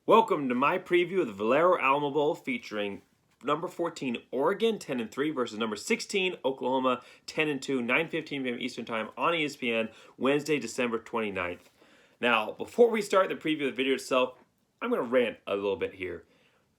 Welcome to my preview of the Valero Alamo Bowl featuring number 14 Oregon 10-3 versus number 16 Oklahoma 10-2, 9:15 p.m. Eastern Time on ESPN, Wednesday, December 29th. Now, before we start the preview of the video itself, I'm going to rant a little bit here.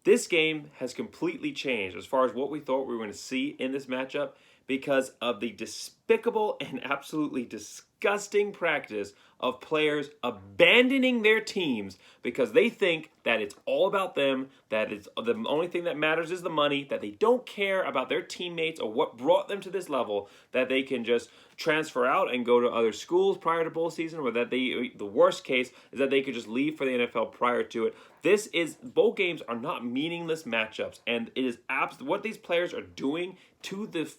This game has completely changed as far as what we thought we were going to see in this matchup because of the despicable and absolutely disgusting practice of players abandoning their teams because they think that it's all about them, that it's the only thing that matters is the money, that they don't care about their teammates or what brought them to this level, that they can just transfer out and go to other schools prior to bowl season, or that the worst case is that they could just leave for the NFL prior to it. Bowl games are not meaningless matchups, and it is what these players are doing to the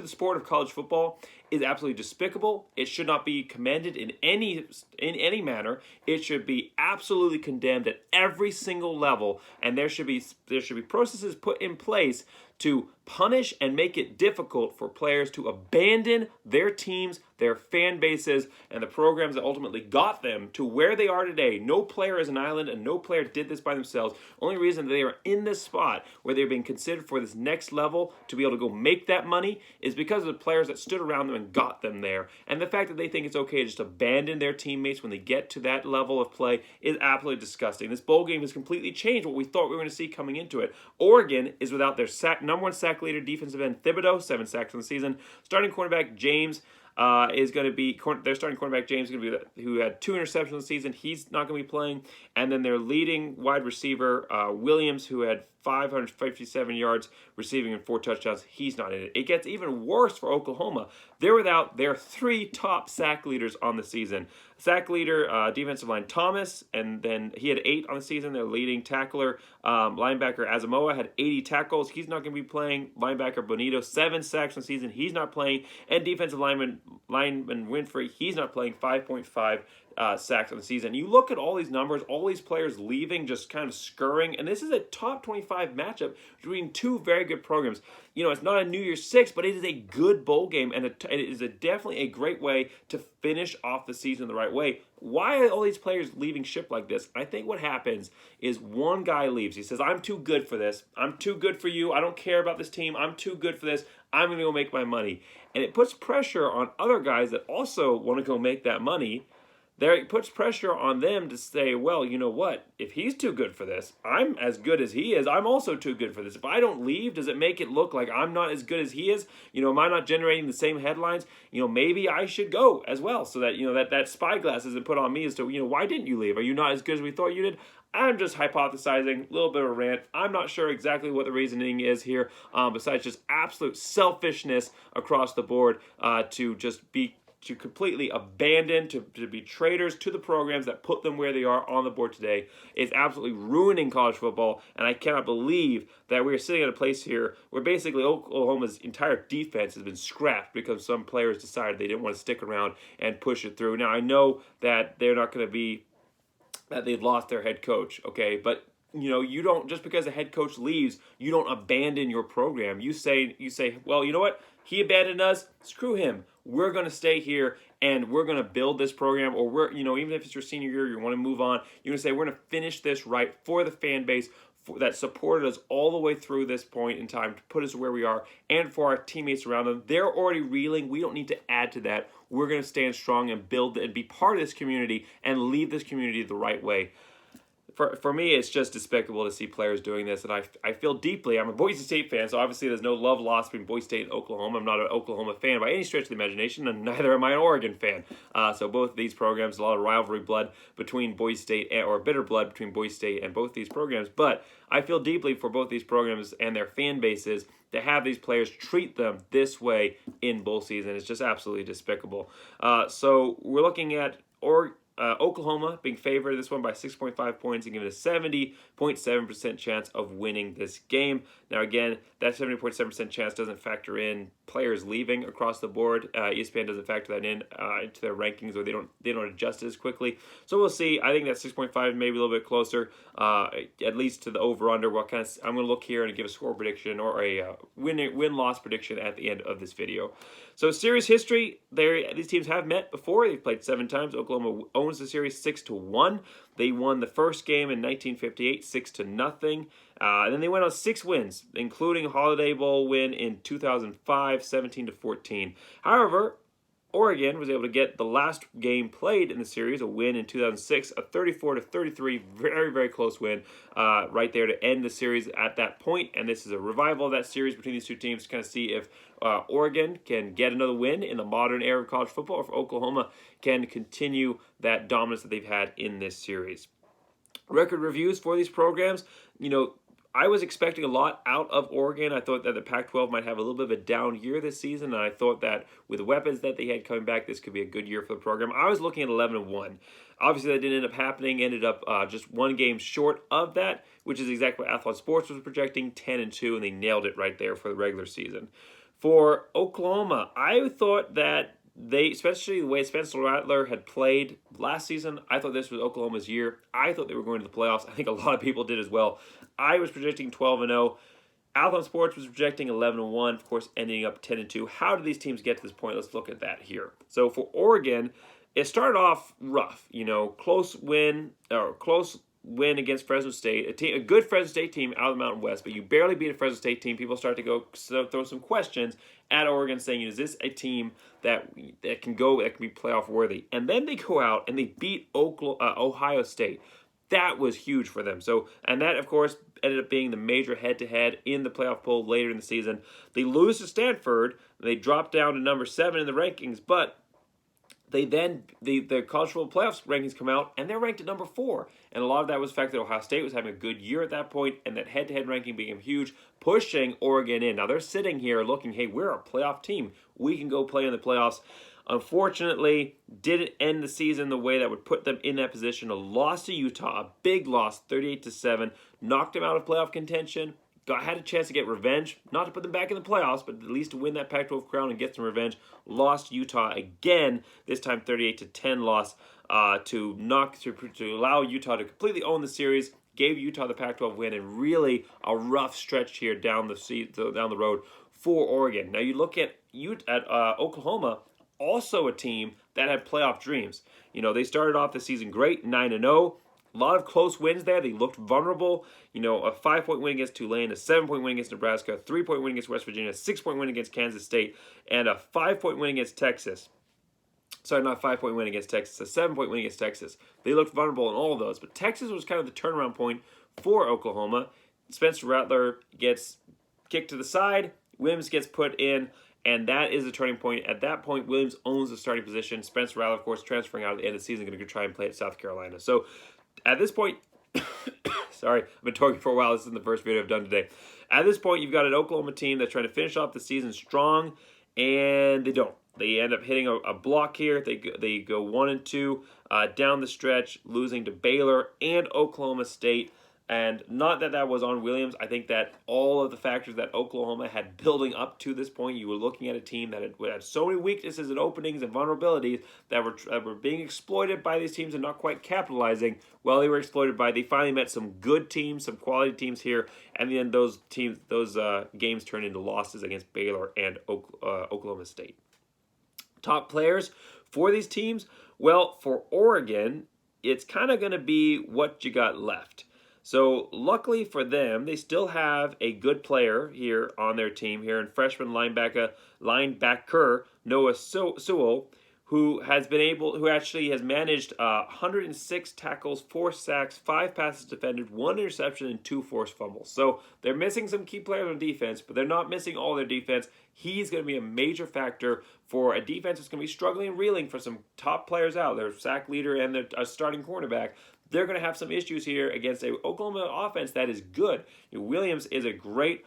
sport of college football is absolutely despicable. It should not be commended in any manner. It should be absolutely condemned at every single level, and there should be processes put in place to punish and make it difficult for players to abandon their teams, their fan bases, and the programs that ultimately got them to where they are today. No player is an island, and no player did this by themselves. Only reason they are in this spot where they're being considered for this next level to be able to go make that money is because of the players that stood around them and got them there. And the fact that they think it's okay to just abandon their teammates when they get to that level of play is absolutely disgusting. This bowl game has completely changed what we thought we were going to see coming into it. Oregon is without their number one sack leader, defensive end Thibodeau, 7 sacks on the season. Starting cornerback James is going to be their starting cornerback James is going to be who had 2 interceptions this season. He's not going to be playing, and then their leading wide receiver Williams, who had 557 yards receiving and 4 touchdowns. He's not in it. It gets even worse for Oklahoma. They're without their 3 top sack leaders on the season. Sack leader, defensive line Thomas, and then he had 8 on the season. Their leading tackler, linebacker Asamoah, had 80 tackles. He's not going to be playing. Linebacker Bonito, 7 sacks on the season. He's not playing. And defensive lineman Winfrey, he's not playing. 5.5 sacks on the season. You look at all these numbers, all these players leaving, just kind of scurrying, and this is a top 25 matchup between 2 very good programs. You know, it's not a New Year's Six, but it is a good bowl game, and it is definitely a great way to finish off the season the right way. Why are all these players leaving ship like this? I think what happens is one guy leaves. He says, I'm too good for this. I'm too good for you. I don't care about this team. I'm too good for this. I'm going to go make my money. And it puts pressure on other guys that also want to go make that money. It puts pressure on them to say, well, you know what? If he's too good for this, I'm as good as he is. I'm also too good for this. If I don't leave, does it make it look like I'm not as good as he is? You know, am I not generating the same headlines? You know, maybe I should go as well so that, you know, that spyglass isn't put on me as to, you know, why didn't you leave? Are you not as good as we thought you did? I'm just hypothesizing, a little bit of a rant. I'm not sure exactly what the reasoning is here, besides just absolute selfishness across the board to completely abandon, to be traitors to the programs that put them where they are on the board today. It's absolutely ruining college football, and I cannot believe that we're sitting at a place here where basically Oklahoma's entire defense has been scrapped because some players decided they didn't want to stick around and push it through. Now, I know that they're not going to be, that they've lost their head coach, okay, but you know, you don't, just because a head coach leaves, you don't abandon your program. You say, well, you know what? He abandoned us. Screw him. We're going to stay here and we're going to build this program, or we're, you know, even if it's your senior year, you want to move on, you're going to say, we're going to finish this right for the fan base that supported us all the way through this point in time to put us where we are, and for our teammates around them. They're already reeling. We don't need to add to that. We're going to stand strong and build and be part of this community and lead this community the right way. For me, it's just despicable to see players doing this, and I feel deeply. I'm a Boise State fan, so obviously there's no love lost between Boise State and Oklahoma. I'm not an Oklahoma fan by any stretch of the imagination, and neither am I an Oregon fan. So both of these programs, a lot of rivalry blood between Boise State, or bitter blood between Boise State and both these programs. But I feel deeply for both these programs and their fan bases to have these players treat them this way in bowl season. It's just absolutely despicable. So we're looking at Oklahoma being favored this one by 6.5 points and given a 70.7% chance of winning this game. Now, again, that 70.7% chance doesn't factor in players leaving across the board. ESPN doesn't factor that in into their rankings, or they don't adjust it as quickly. So we'll see. I think that 6.5 maybe a little bit closer, at least to the over/under. I'm going to look here and give a score prediction or a win-loss prediction at the end of this video. So series history, these teams have met before. They've played 7 times. Oklahoma owns owns the series 6-1. They won the first game in 1958, 6-0. And then they went on 6 wins, including a Holiday Bowl win in 2005, 17-14. However, Oregon was able to get the last game played in the series, a win in 2006, a 34-33, very, very close win right there to end the series at that point. And this is a revival of that series between these two teams to kind of see if Oregon can get another win in the modern era of college football, or if Oklahoma can continue that dominance that they've had in this series. Record reviews for these programs, I was expecting a lot out of Oregon. I thought that the Pac-12 might have a little bit of a down year this season, and I thought that with the weapons that they had coming back, this could be a good year for the program. I was looking at 11-1. Obviously, that didn't end up happening. Ended up just one game short of that, which is exactly what Athlon Sports was projecting, 10-2, and they nailed it right there for the regular season. For Oklahoma, I thought that especially the way Spencer Rattler had played last season, I thought this was Oklahoma's year. I thought they were going to the playoffs. I think a lot of people did as well. I was projecting 12-0. Alamo Sports was projecting 11-1, of course, ending up 10-2. How did these teams get to this point? Let's look at that here. So for Oregon, it started off rough. Close win against Fresno State, a good Fresno State team out of the Mountain West, but you barely beat a Fresno State team. People start to throw some questions at Oregon, saying, is this a team that can be playoff worthy? And then they go out and they beat Ohio State. That was huge for them. And that, of course, ended up being the major head-to-head in the playoff poll later in the season. They lose to Stanford. They drop down to number 7 in the rankings, but the college football playoffs rankings come out, and they're ranked at number 4. And a lot of that was the fact that Ohio State was having a good year at that point, and that head-to-head ranking became huge, pushing Oregon in. Now, they're sitting here looking, hey, we're a playoff team. We can go play in the playoffs. Unfortunately, didn't end the season the way that would put them in that position. A loss to Utah, a big loss, 38-7, knocked them out of playoff contention. Had a chance to get revenge, not to put them back in the playoffs, but at least to win that Pac-12 crown and get some revenge. Lost Utah again, this time 38-10 loss to allow Utah to completely own the series. Gave Utah the Pac-12 win, and really a rough stretch here down the road for Oregon. Now you look at Oklahoma, also a team that had playoff dreams. They started off the season great, 9-0. A lot of close wins there. They looked vulnerable. A 5-point win against Tulane, a 7-point win against Nebraska, a 3-point win against West Virginia, a 6-point win against Kansas State, and a 5-point win against Texas. Sorry, not a 5-point win against Texas, a 7-point win against Texas. They looked vulnerable in all of those. But Texas was kind of the turnaround point for Oklahoma. Spencer Rattler gets kicked to the side. Williams gets put in. And that is the turning point. At that point, Williams owns the starting position. Spencer Rattler, of course, transferring out at the end of the season, going to try and play at South Carolina. So at this point, sorry, I've been talking for a while. This isn't the first video I've done today. At this point, you've got an Oklahoma team that's trying to finish off the season strong, and they don't. They end up hitting a block here. They go 1-2 down the stretch, losing to Baylor and Oklahoma State. And not that was on Williams. I think that all of the factors that Oklahoma had building up to this point, you were looking at a team that had so many weaknesses and openings and vulnerabilities that were being exploited by these teams and not quite capitalizing. Well, they finally met some good teams, some quality teams here, and then those games turned into losses against Baylor and Oklahoma State. Top players for these teams, well, for Oregon, it's kind of going to be what you got left. So luckily for them, they still have a good player here on their team here, and freshman linebacker Noah Sewell, who actually has managed 106 tackles, 4 sacks, 5 passes defended, 1 interception, and 2 forced fumbles. So they're missing some key players on defense, but they're not missing all their defense. He's going to be a major factor for a defense that's going to be struggling and reeling for some top players out. Their sack leader and their starting cornerback. They're going to have some issues here against a Oklahoma offense that is good. Williams is a great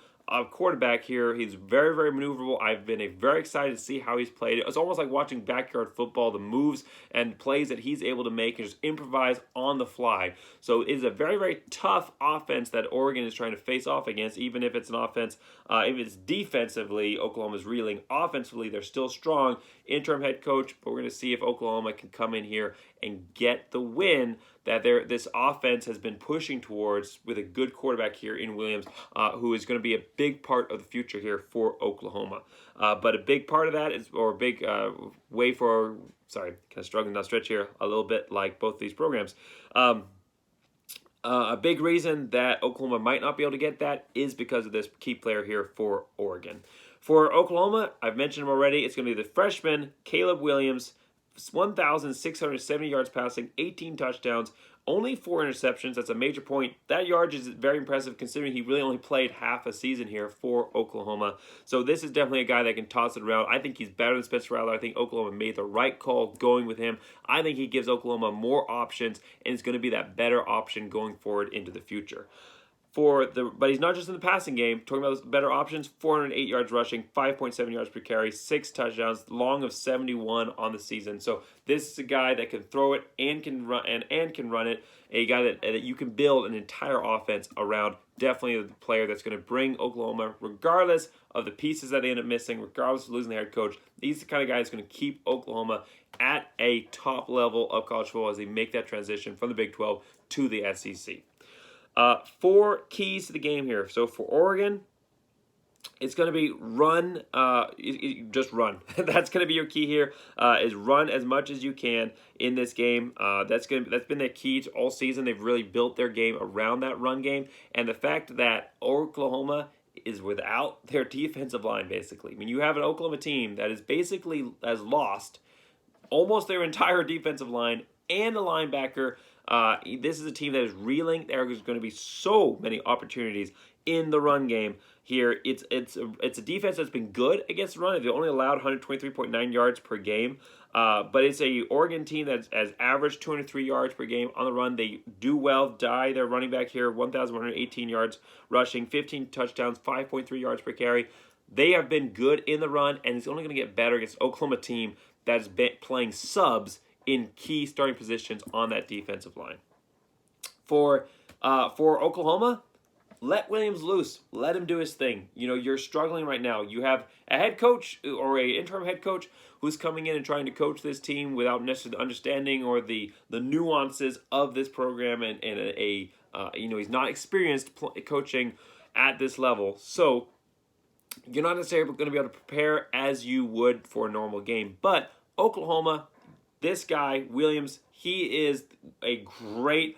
quarterback here. He's very, very maneuverable. I've been very excited to see how he's played. It's almost like watching backyard football, the moves and plays that he's able to make and just improvise on the fly. So it is a very, very tough offense that Oregon is trying to face off against, even if it's an offense, if it's defensively, Oklahoma's reeling. Offensively, they're still strong. Interim head coach, but we're going to see if Oklahoma can come in here and get the win that this offense has been pushing towards with a good quarterback here in Williams, who is going to be a big part of the future here for Oklahoma. But a big part of that is, or a big way for, sorry, kind of struggling to stretch here a little bit like both these programs. A big reason that Oklahoma might not be able to get that is because of this key player here for Oregon. For Oklahoma, I've mentioned him already. It's going to be the freshman, Caleb Williams, 1,670 yards passing, 18 touchdowns, only 4 interceptions. That's a major point. That yardage is very impressive considering he really only played half a season here for Oklahoma. So this is definitely a guy that can toss it around. I think he's better than Spencer Rattler. I think Oklahoma made the right call going with him. I think he gives Oklahoma more options and is going to be that better option going forward into the future. But he's not just in the passing game. Talking about those better options, 408 yards rushing, 5.7 yards per carry, 6 touchdowns, long of 71 on the season. So this is a guy that can throw it and can run and can run it. A guy that you can build an entire offense around. Definitely the player that's going to bring Oklahoma, regardless of the pieces that they end up missing, regardless of losing the head coach. He's the kind of guy that's going to keep Oklahoma at a top level of college football as they make that transition from the Big 12 to the SEC. 4 keys to the game here. So for Oregon, it's going to be run, just run. That's going to be your key here, is run as much as you can in this game. That's been their key to all season. They've really built their game around that run game. And the fact that Oklahoma is without their defensive line, basically. I mean, you have an Oklahoma team that is basically has lost almost their entire defensive line and a linebacker. This is a team that is reeling. There is going to be so many opportunities in the run game here. It's a defense that's been good against the run. They only allowed 123.9 yards per game, but it's a Oregon team that has averaged 203 yards per game on the run. They do well. Their running back here, 1,118 yards rushing, 15 touchdowns, 5.3 yards per carry. They have been good in the run, and it's only going to get better against Oklahoma team that's been playing subs in key starting positions on that defensive line. For Oklahoma, let Williams loose. Let him do his thing. You know, you're struggling right now. You have a head coach or a interim head coach who's coming in and trying to coach this team without necessarily understanding or the nuances of this program, and he's not experienced coaching at this level. So you're not necessarily going to be able to prepare as you would for a normal game. But Oklahoma, this guy, Williams, he is a great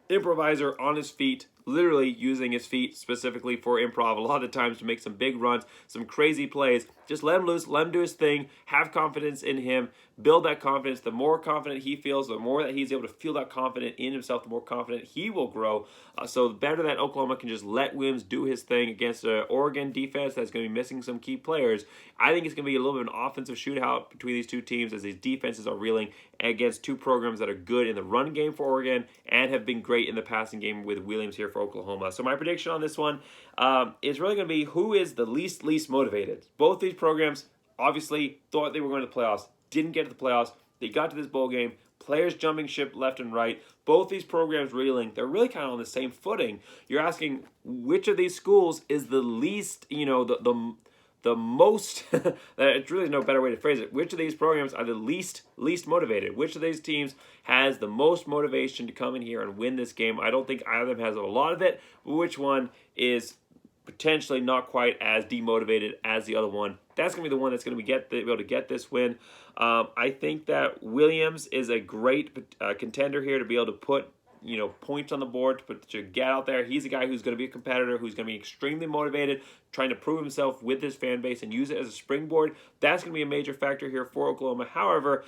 improviser on his feet, literally using his feet specifically for improv a lot of times to make some big runs, some crazy plays. Just let him loose, let him do his thing, have confidence in him, build that confidence. The more confident he feels, the more that he's able to feel that confident in himself, the more confident he will grow. So the better that Oklahoma can just let Williams do his thing against an Oregon defense that's going to be missing some key players. I think it's going to be a little bit of an offensive shootout between these two teams as these defenses are reeling against two programs that are good in the run game for Oregon and have been great in the passing game with Williams here for Oklahoma. So my prediction on this one is really going to be who is the least motivated. Both these programs obviously thought they were going to the playoffs, didn't get to the playoffs. They got to this bowl game. Players jumping ship left and right. Both these programs reeling. They're really kind of on the same footing. You're asking which of these schools is the least, the most, it's really no better way to phrase it. Which of these programs are the least motivated? Which of these teams has the most motivation to come in here and win this game? I don't think either of them has a lot of it, but which one is potentially not quite as demotivated as the other one? That's going to be the one that's going to be able to get this win. I think that Williams is a great contender here to be able to put points on the board, to get out there. He's a guy who's going to be a competitor, who's going to be extremely motivated, trying to prove himself with his fan base and use it as a springboard. That's going to be a major factor here for Oklahoma. However,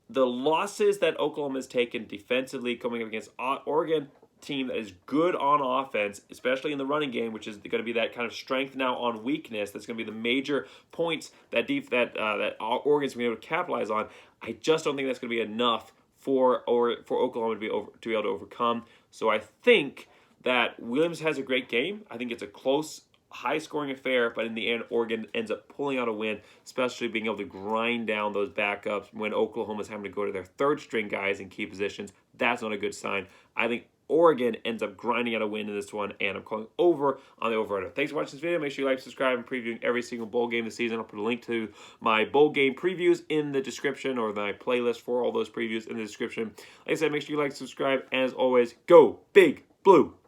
the losses that Oklahoma has taken defensively coming up against Oregon team that is good on offense, especially in the running game, which is going to be that kind of strength now on weakness. That's going to be the major points that Oregon's going to be able to capitalize on. I just don't think that's going to be enough for Oklahoma to be able to overcome. So I think that Williams has a great game. I think it's a close, high-scoring affair, but in the end, Oregon ends up pulling out a win, especially being able to grind down those backups when Oklahoma's having to go to their third-string guys in key positions. That's not a good sign. I think Oregon ends up grinding out a win in this one, and I'm calling over on the over-under. Thanks for watching this video. Make sure you like, subscribe. I'm previewing every single bowl game this season. I'll put a link to my bowl game previews in the description, or my playlist for all those previews in the description. Like I said, make sure you like, subscribe. As always, go Big Blue!